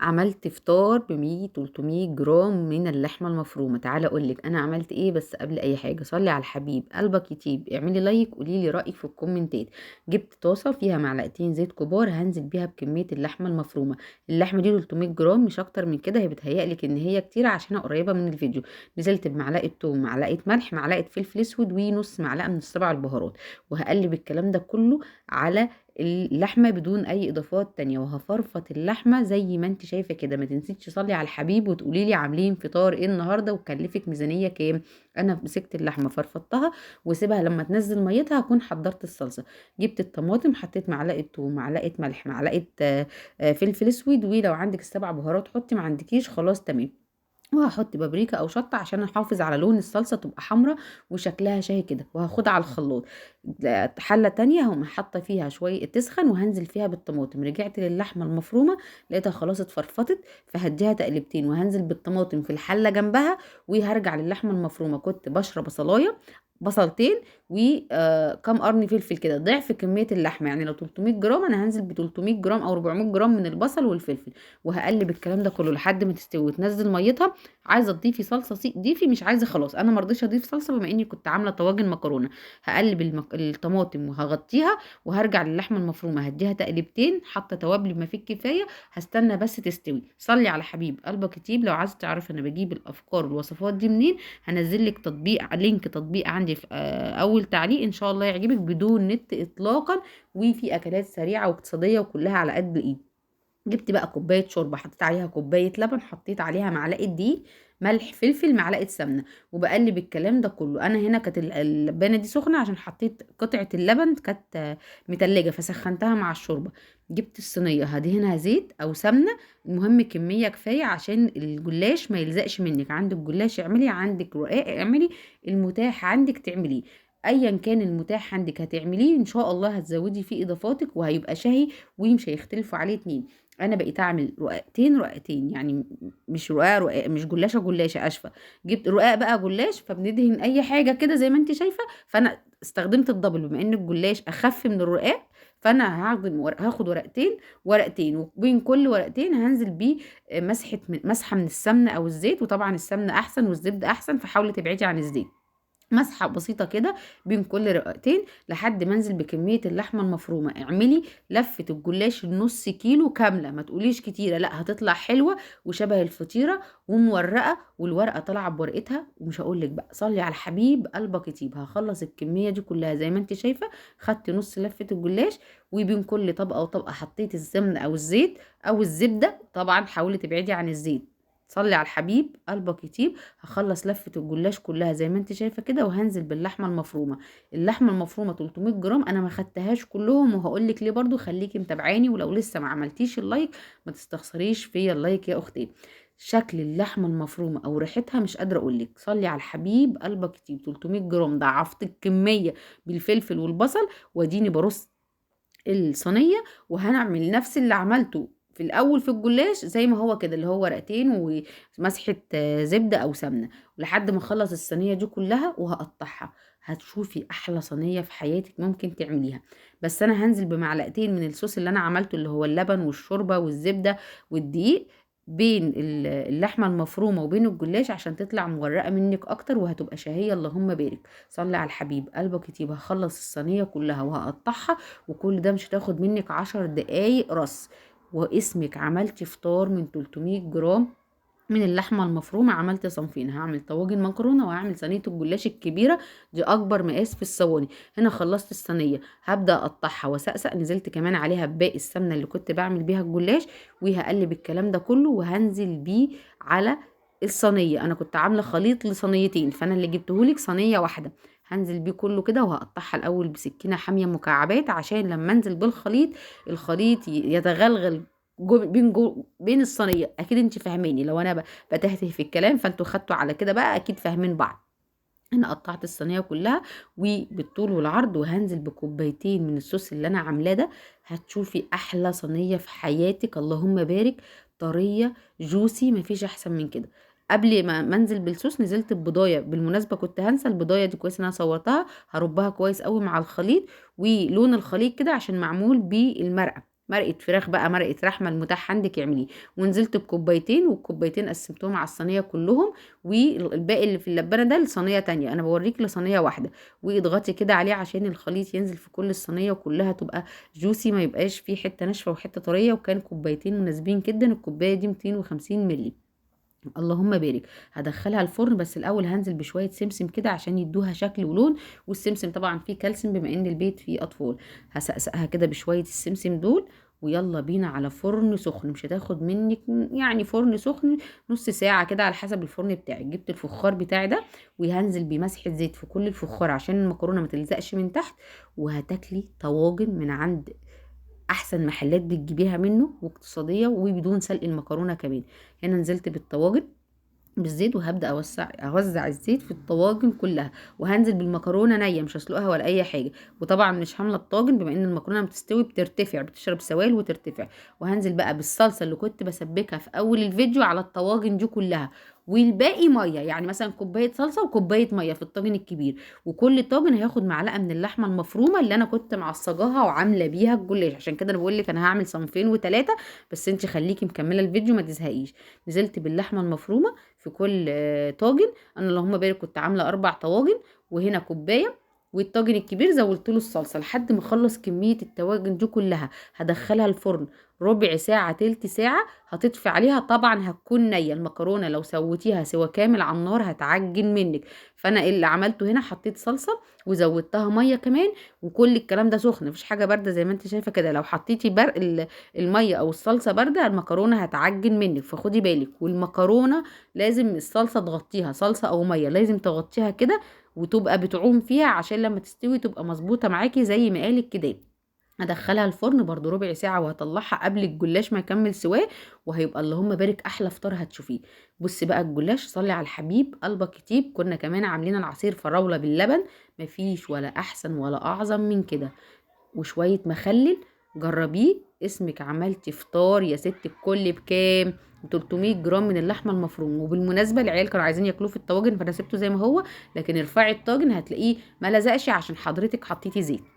عملت فطار ب100 300 جرام من اللحمه المفرومه. تعالى اقولك انا عملت ايه، بس قبل اي حاجه صلي على الحبيب قلبك يطيب، اعملي لايك قولي لي رايك في الكومنتات. جبت طاسه فيها معلقتين زيت كبار، هنزل بيها بكميه اللحمه المفرومه. اللحمه دي 300 جرام مش اكتر من كده، هي بتهيألك ان هي كتير عشان قريبه من الفيديو. نزلت بمعلقه توم، معلقه ملح، معلقه فلفل اسود، ونص معلقه من السبع البهارات، وهقلب الكلام ده كله على اللحمه بدون اي اضافات تانية، وهفرفط اللحمه زي ما انت شايفه كده. ما تنسيش تصلي على الحبيب وتقولي لي عاملين فطار ايه النهارده وكلفك ميزانيه كام. انا مسكت اللحمه فرفطتها وسيبها لما تنزل ميتها هكون حضرت الصلصه. جبت الطماطم، حطيت معلقه توم، معلقه ملح، معلقه فلفل اسود، ولو عندك السبع بهارات حطي، ما عندكيش خلاص تمام. وهحط بابريكا او شطه عشان احافظ على لون الصلصه تبقى حمراء وشكلها شاهي كده، وهاخدها على الخلاط. حله تانية هقوم حاطه فيها شويه تسخن وهنزل فيها بالطماطم. رجعت للحمه المفرومه لقيتها خلاص اتفرفطت، فهديها تقلبتين وهنزل بالطماطم في الحله جنبها. وهرجع للحمه المفرومه كنت بشرب بصلايه، بصلتين، وكم قرن فلفل كده ضعف كميه اللحمه. يعني لو 300 جرام انا هنزل ب 300 جرام او 400 جرام من البصل والفلفل. وهقلب الكلام ده كله لحد ما تستوي وتنزل ميتها. عايزه تضيفي صلصه ضيفي، مش عايزه خلاص. انا مرضيش اضيف صلصه بما اني كنت عامله طواجن مكرونه. هقلب الطماطم وهغطيها، وهرجع للحمه المفرومه هديها تقلبتين، حاطه توابل بما فيه الكفايه. هستنى بس تستوي. صلي على حبيب قلبك يطيب. لو عايزه تعرف انا بجيب الافكار والوصفات دي منين، هنزل لك تطبيق، لينك تطبيق عندي في اول تعليق، ان شاء الله يعجبك بدون نت اطلاقا. وفي اكلات سريعه واقتصاديه وكلها على قد الايد. جبت بقى كوبايه شوربه، حطيت عليها كوبايه لبن، حطيت عليها معلقه دقيق، ملح، فلفل، معلقه سمنه، وبقلب الكلام ده كله. انا هنا كانت اللبانه دي سخنه عشان حطيت قطعه اللبن كانت متلجه فسخنتها مع الشوربه. جبت الصينيه هدهنها زيت او سمنه، المهم كميه كفايه عشان الجلاش ما يلزقش منك. عندك جلاش اعملي، عندك رقاق اعملي، المتاح عندك تعمليه. ايا كان المتاح عندك هتعمليه ان شاء الله، هتزودي فيه اضافاتك وهيبقى شهي ومش هيختلفوا عليه اتنين. انا بقيت اعمل رقاقتين رقاقتين، يعني مش رقاق مش جلاشه جلاشه اشفى. جبت رقاق بقى جلاش، فبندهن اي حاجه كده زي ما انت شايفه. فانا استخدمت الدبل بما ان الجلاش اخف من الرقاق. فانا هاخد ورقتين ورقتين، وبين كل ورقتين هنزل بيه مسحه من السمنه او الزيت، وطبعا السمنه احسن والزبده احسن، فحاولي تبعدي عن الزيت. مسحه بسيطه كده بين كل رقتين لحد ما انزل بكميه اللحمه المفرومه. اعملي لفه الجلاش النص كيلو كامله، ما تقوليش كتيره، لا هتطلع حلوه وشبه الفطيره ومورقه، والورقه طالعه بورقتها. ومش هقول لك بقى صلي على الحبيب قلبك يطيب. هخلص الكميه دي كلها زي ما انت شايفه، خدت نص لفه الجلاش، وبين كل طبقه وطبقه حطيت السمن او الزيت او الزبده، طبعا حاولي تبعدي عن الزيت. صلي على الحبيب قلبك يطيب. هخلص لفة الجلاش كلها زي ما انت شايفة كده، وهنزل باللحمة المفرومة. اللحمة المفرومة 300 جرام، انا ما خدتهاش كلهم، وهقولك ليه برضو. خليكي متابعاني، ولو لسه ما عملتيش اللايك ما تستخسريش فيا اللايك يا اختي. شكل اللحمة المفرومة او ريحتها مش قادرة اقولك. صلي على الحبيب قلبك يطيب. 300 جرام ضعفت الكمية بالفلفل والبصل، واديني برص الصينيه. وهنعمل نفس اللي عملته في الاول في الجلاش زي ما هو كده، اللي هو ورقتين ومسحه زبده او سمنه، لحد ما اخلص الصينيه دي كلها وهقطعها. هتشوفي احلى صينيه في حياتك ممكن تعمليها. بس انا هنزل بمعلقتين من الصوص اللي انا عملته، اللي هو اللبن والشوربه والزبده والدقيق، بين اللحمه المفرومه وبين الجلاش عشان تطلع مورقه منك اكتر وهتبقى شهيه اللهم بارك. صلي على الحبيب قلبك يطيب. هخلص الصينيه كلها وهقطعها، وكل ده مش هتاخد منك 10 دقايق رص. واسمك عملتي فطار من 300 جرام من اللحمة المفرومة. عملت صنفين، هعمل طواجن مكرونة وهعمل صينية الجلاش الكبيرة، دي أكبر مقاس في الصواني. هنا خلصت الصينية، هبدأ أقطعها وسقسق. نزلت كمان عليها بباقي السمنة اللي كنت بعمل بيها الجلاش، وهقلب الكلام ده كله وهنزل بيه على الصينية. أنا كنت عاملة خليط لصينيتين، فأنا اللي جبتهولك صينية واحدة. هنزل بيه كله كده، وهقطعها الأول بسكينة حامية مكعبات عشان لما انزل بالخليط الخليط يتغلغل بين الصينيه. اكيد انت فاهماني، لو انا بتهته في الكلام فانتوا خدتوا على كده بقى، اكيد فاهمين بعض. انا قطعت الصينيه كلها وبالطول والعرض، وهنزل بكوبايتين من الصوص اللي انا عاملاه ده. هتشوفي احلى صينيه في حياتك اللهم بارك. طريه جوسي، مفيش احسن من كده. قبل ما انزل بالصوص نزلت ببضايه، بالمناسبه كنت هنسى البضايه دي، كويس ان انا صورتها. هربها كويس قوي مع الخليط، ولون الخليط كده عشان معمول بالمرقه. مرقه فراخ بقى، مرقه لحمه، المتاح عندك اعمليه. ونزلت بكوبايتين، والكوبايتين قسمتهم على الصينيه كلهم، والباقي اللي في اللبانه ده لصينيه تانية، انا بوريك لصينيه واحده. واضغطي كده عليه عشان الخليط ينزل في كل الصينيه وكلها تبقى جوسي، ما يبقاش فيه حته ناشفه وحته طريه. وكان كوبايتين مناسبين جدا، الكوبايه دي 250 مللي. اللهم بارك. هدخلها الفرن، بس الاول هنزل بشويه سمسم كده عشان يدوها شكل ولون. والسمسم طبعا فيه كالسيوم بما ان البيت فيه اطفال. هسقسقها كده بشويه السمسم دول. ويلا بينا على فرن سخن، مش هتاخد منك يعني فرن سخن نص ساعه كده على حسب الفرن بتاعك. جبت الفخار بتاعي ده، وهنزل بمسحه زيت في كل الفخار عشان المكرونه ما تلزقش من تحت. وهتاكلي طواجن من عند احسن محلات بتجيبيها منه، واقتصاديه وبدون سلق المكرونه كمان. هنا نزلت بالطواجن بالزيت، وهبدا اوزع الزيت في الطواجن كلها. وهنزل بالمكرونه نيه، مش هسلقها ولا اي حاجه. وطبعا مش هامله الطاجن بما ان المكرونه بتستوي بترتفع، بتشرب سوائل وترتفع. وهنزل بقى بالصلصه اللي كنت بسبكها في اول الفيديو على الطواجن دي كلها. والباقي ميه، يعني مثلا كوبايه صلصه وكوبايه ميه في الطاجن الكبير. وكل طاجن هياخد معلقه من اللحمه المفرومه اللي انا كنت معصجاها وعامله بيها الجلاش. عشان كده انا بقول لك انا هعمل صنفين وثلاثه، بس انت خليكي مكمله الفيديو ما تزهقيش. نزلت باللحمه المفرومه في كل طاجن. انا اللهم بارك كنت عامله 4 طواجن، وهنا كوبايه. والطاجن الكبير زودت له الصلصه لحد ما اخلص كميه الطواجن دي كلها. هدخلها الفرن ربع ساعه تلت ساعه. هتطفي عليها، طبعا هتكون نيه. المكرونه لو سويتيها سوا كامل على النار هتعجن منك. فانا اللي عملته هنا حطيت صلصه وزودتها ميه كمان. وكل الكلام ده سخن، مفيش حاجه بارده زي ما انت شايفه كده. لو حطيتي الميه او الصلصه بارده المكرونه هتعجن منك، فخدي بالك. والمكرونه لازم الصلصه تغطيها، صلصه او ميه لازم تغطيها كده وتبقى بتعوم فيها عشان لما تستوي تبقى مظبوطه معاكي زي ما قالك كده. هدخلها الفرن برضو ربع ساعة، وهطلعها قبل الجلاش ما يكمل سواه. وهيبقى اللهم بارك احلى فطار هتشوفيه. بصي بقى الجلاش، صلي على الحبيب قلبك يطيب. كنا كمان عاملين العصير فراولة باللبن، مفيش ولا احسن ولا اعظم من كده. وشوية مخلل، جربيه اسمك عملتي فطار يا ست الكل. بكام؟ 300 جرام من اللحمه المفرومه. وبالمناسبه العيال كانوا عايزين ياكلوه في الطواجن فانا سبته زي ما هو، لكن ارفعي الطاجن هتلاقيه ما لزقش عشان حضرتك حطيتي زيت.